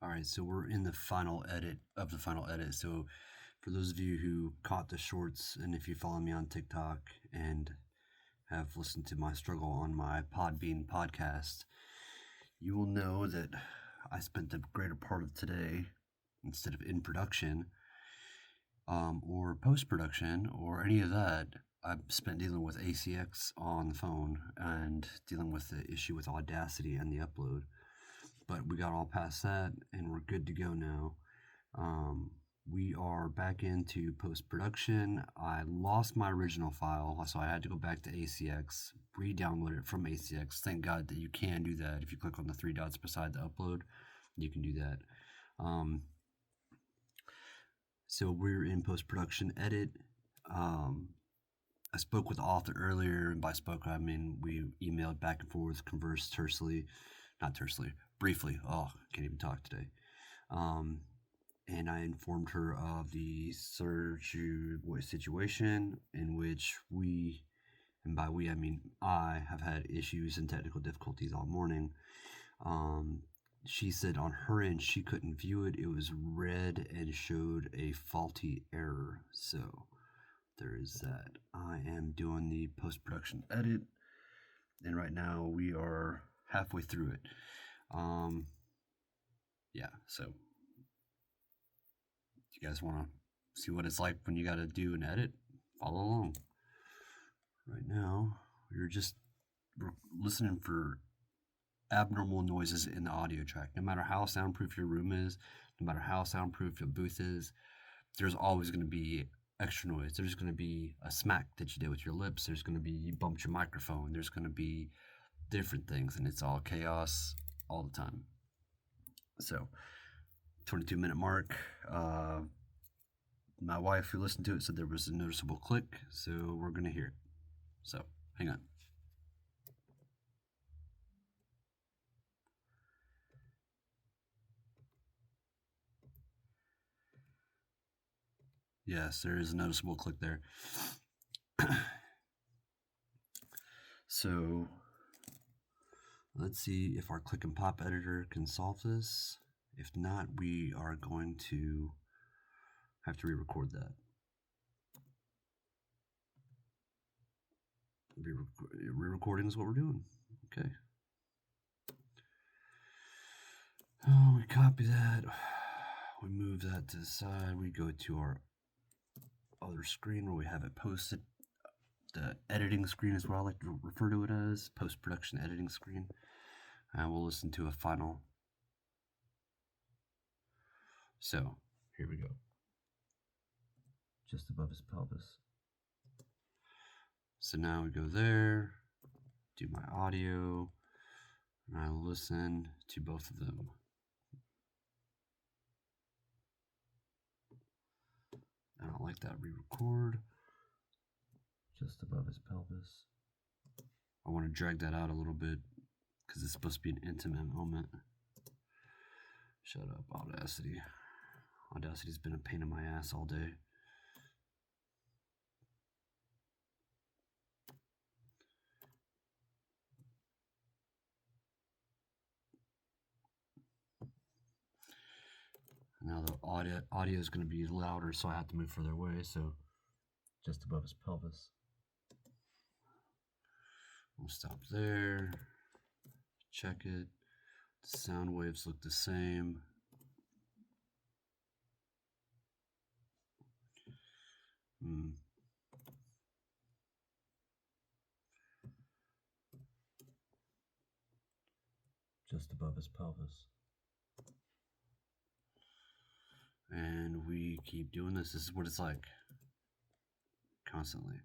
All right, so we're in the final edit of the final edit. So, for those of you who caught the shorts, and if you follow me on TikTok and have listened to my struggle on my Podbean podcast, you will know that I spent the greater part of today, instead of in production or post production or any of that, I've spent dealing with ACX on the phone and dealing with the issue with Audacity and the upload. But we got all past that and we're good to go now. We are back into post production. I lost my original file, so I had to go back to ACX, re download it from ACX. Thank God that you can do that. If you click on the three dots beside the upload, you can do that. So we're in post production edit. I spoke with the author earlier, and by spoke I mean we emailed back and forth, conversed briefly. Oh, I can't even talk today. And I informed her of the surgery situation in which we, and by we I mean I, have had issues and technical difficulties all morning. She said on her end she couldn't view it. It was red and showed a faulty error. So there is that. I am doing the post-production edit, and right now we are halfway through it. Yeah, so you guys want to see what it's like when you got to do an edit? Follow along. Right now, we're listening for abnormal noises in the audio track. No matter how soundproof your room is, no matter how soundproof your booth is, there's always going to be extra noise. There's going to be a smack that you did with your lips. There's going to be you bumped your microphone. There's going to be different things, and it's all chaos all the time. So, 22-minute mark. My wife, who listened to it, said there was a noticeable click, so we're going to hear it. So, hang on. Yes, there is a noticeable click there. So, let's see if our click and pop editor can solve this. If not, we are going to have to re-record that. Re-recording is what we're doing. Okay. Oh, we copy that. We move that to the side. We go to our other screen where we have it posted. The editing screen is what I like to refer to it as, post-production editing screen. And we'll listen to a final. So, here we go. Just above his pelvis. So now we go there, do my audio, and I listen to both of them. I don't like that re-record. Just above his pelvis. I want to drag that out a little bit because it's supposed to be an intimate moment. Shut up, Audacity. Audacity's been a pain in my ass all day. Now the audio is going to be louder, so I have to move further away. So just above his pelvis. We'll stop there. Check it. The sound waves look the same. Just above his pelvis. And we keep doing this. This is what it's like. Constantly.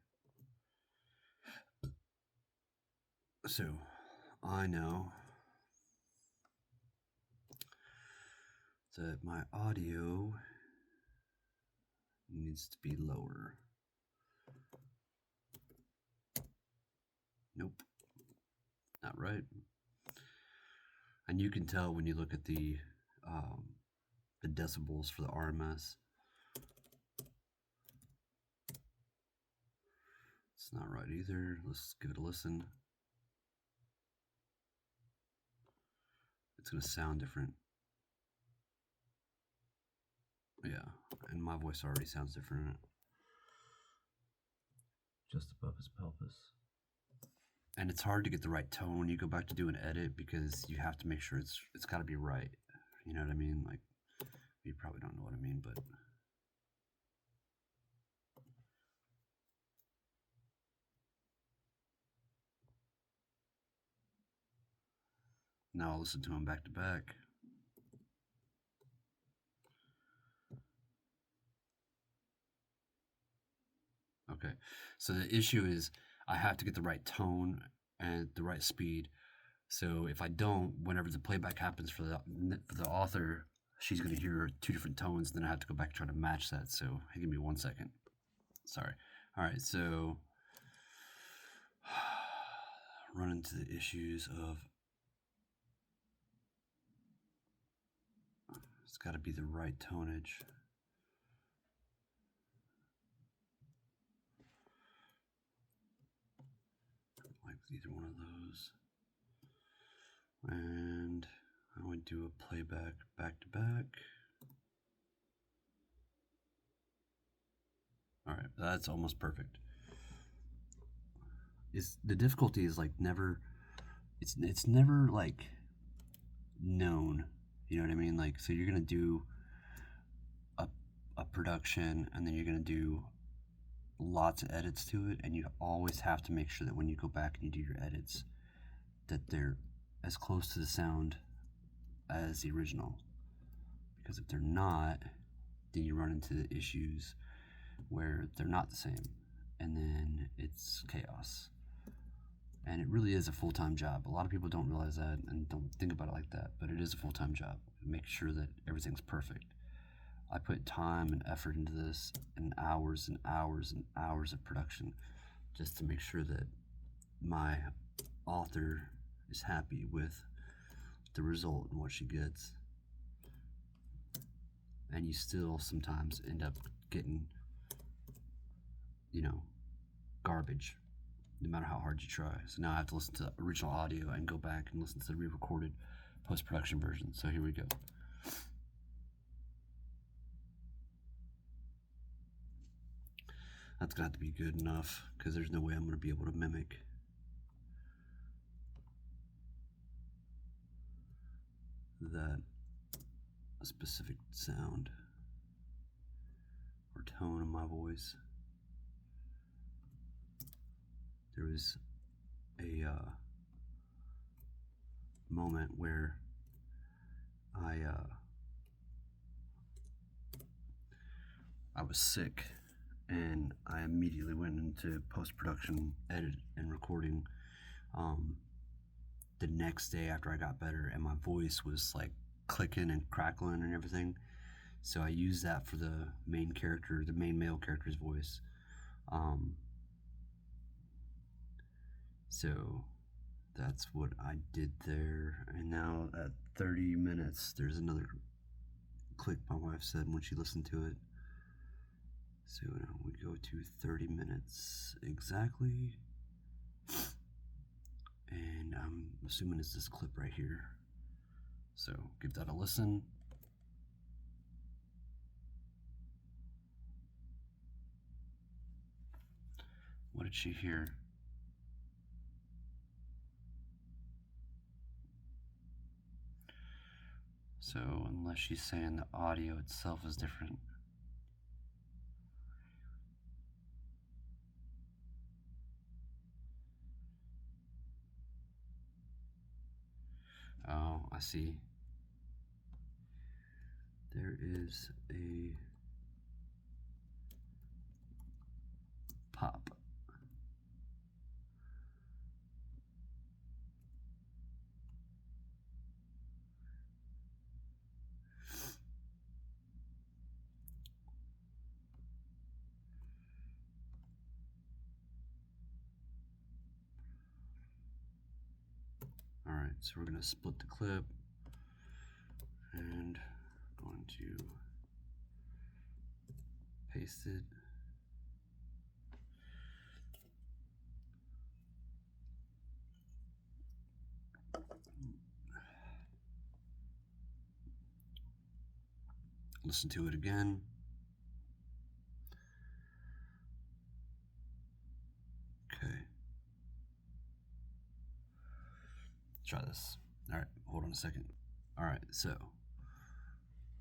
So, I know that my audio needs to be lower. Nope. Not right. And you can tell when you look at the decibels for the RMS. It's not right either. Let's give it a listen. It's going to sound different. and my voice already sounds different. Just above his pelvis. And it's hard to get the right tone when you go back to do an edit because you have to make sure it's got to be right. You know what I mean? Like, you probably don't know what I mean, but now I'll listen to them back to back. Okay, so the issue is I have to get the right tone and the right speed. So if I don't, whenever the playback happens for the author, she's going to hear two different tones. Then I have to go back and try to match that. So hey, give me 1 second. Sorry. All right, so run into the issues of it's got to be the right tonage. Like either one of those. And I would do a playback back to back. All right, that's almost perfect. The difficulty is like never, it's never like known. You know what I mean? Like, so you're gonna do a production, and then you're gonna do lots of edits to it, and you always have to make sure that when you go back and you do your edits, that they're as close to the sound as the original. Because if they're not, then you run into the issues where they're not the same, and then it's chaos. And it really is a full-time job. A lot of people don't realize that and don't think about it like that, but it is a full-time job. Make sure that everything's perfect. I put time and effort into this, and hours and hours and hours of production just to make sure that my author is happy with the result and what she gets. And you still sometimes end up getting, garbage, no matter how hard you try. So now I have to listen to the original audio and go back and listen to the re-recorded post-production version. So here we go. That's gonna have to be good enough because there's no way I'm gonna be able to mimic that specific sound or tone of my voice. There was a moment where I was sick, and I immediately went into post-production, edit, and recording the next day after I got better, and my voice was like clicking and crackling and everything. So I used that for the main character, the main male character's voice. So that's what I did there. And now at 30 minutes, there's another click my wife said when she listened to it. So now we go to 30 minutes exactly. And I'm assuming it's this clip right here. So give that a listen. What did she hear? So unless she's saying the audio itself is different. Oh, I see. There is a pop. All right, so we're going to split the clip and going to paste it. Listen to it again. try this. All right, hold on a second. All right, so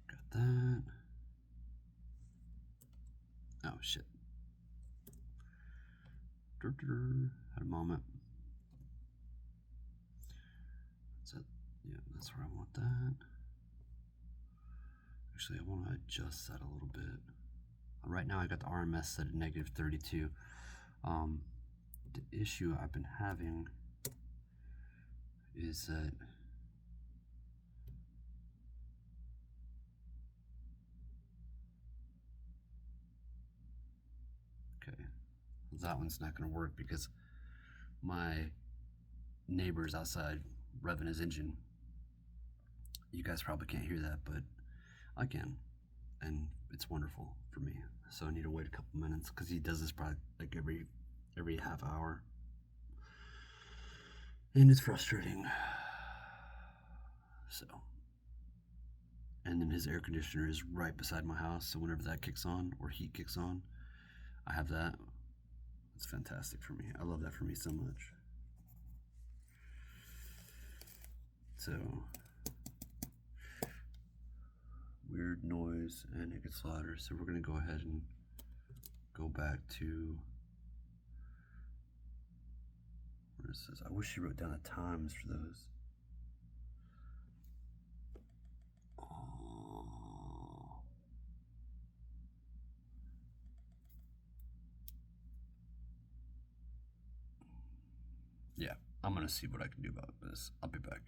got that. Oh shit. Had a moment. That's it. Yeah, that's where I want that. Actually, I want to adjust that a little bit. Right now, I got the RMS set at -32. The issue I've been having is that okay, that one's not going to work because my neighbor's outside revving his engine. You guys probably can't hear that, but I can, and it's wonderful for me. So I need to wait a couple minutes because he does this probably like every half hour, and it's frustrating. So, and then his air conditioner is right beside my house, so whenever that kicks on or heat kicks on, I have that. It's fantastic for me. I love that for me so much. So, weird noise and it gets louder. So we're going to go ahead and go back to, where is this? I wish you wrote down the times for those. Yeah, I'm going to see what I can do about this. I'll be back.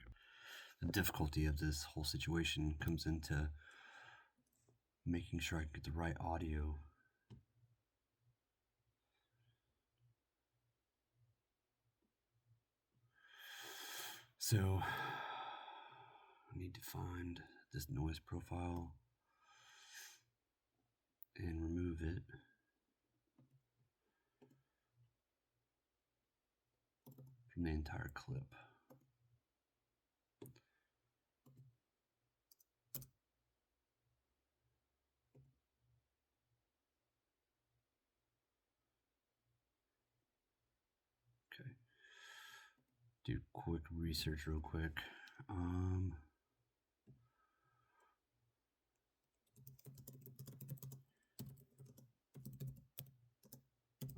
The difficulty of this whole situation comes into making sure I can get the right audio. So, I need to find this noise profile and remove it. From the entire clip. Okay. Do quick research real quick. I'm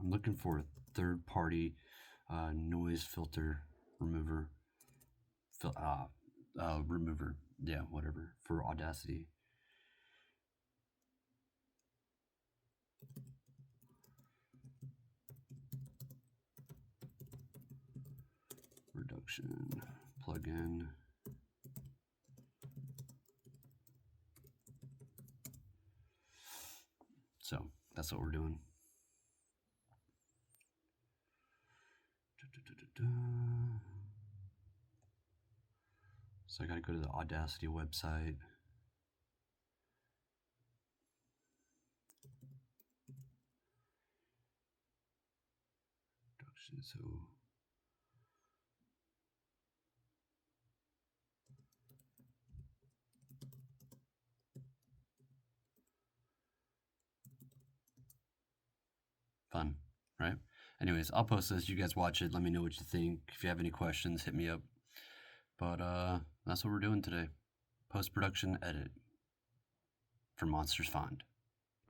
looking for a third-party noise filter remover. Remover, yeah, whatever, for Audacity. Reduction plugin. So that's what we're doing. So I gotta go to the Audacity website. Reduction, so fun, right? Anyways, I'll post this. You guys watch it. Let me know what you think. If you have any questions, hit me up. But that's what we're doing today. Post-production edit for Monsters Find.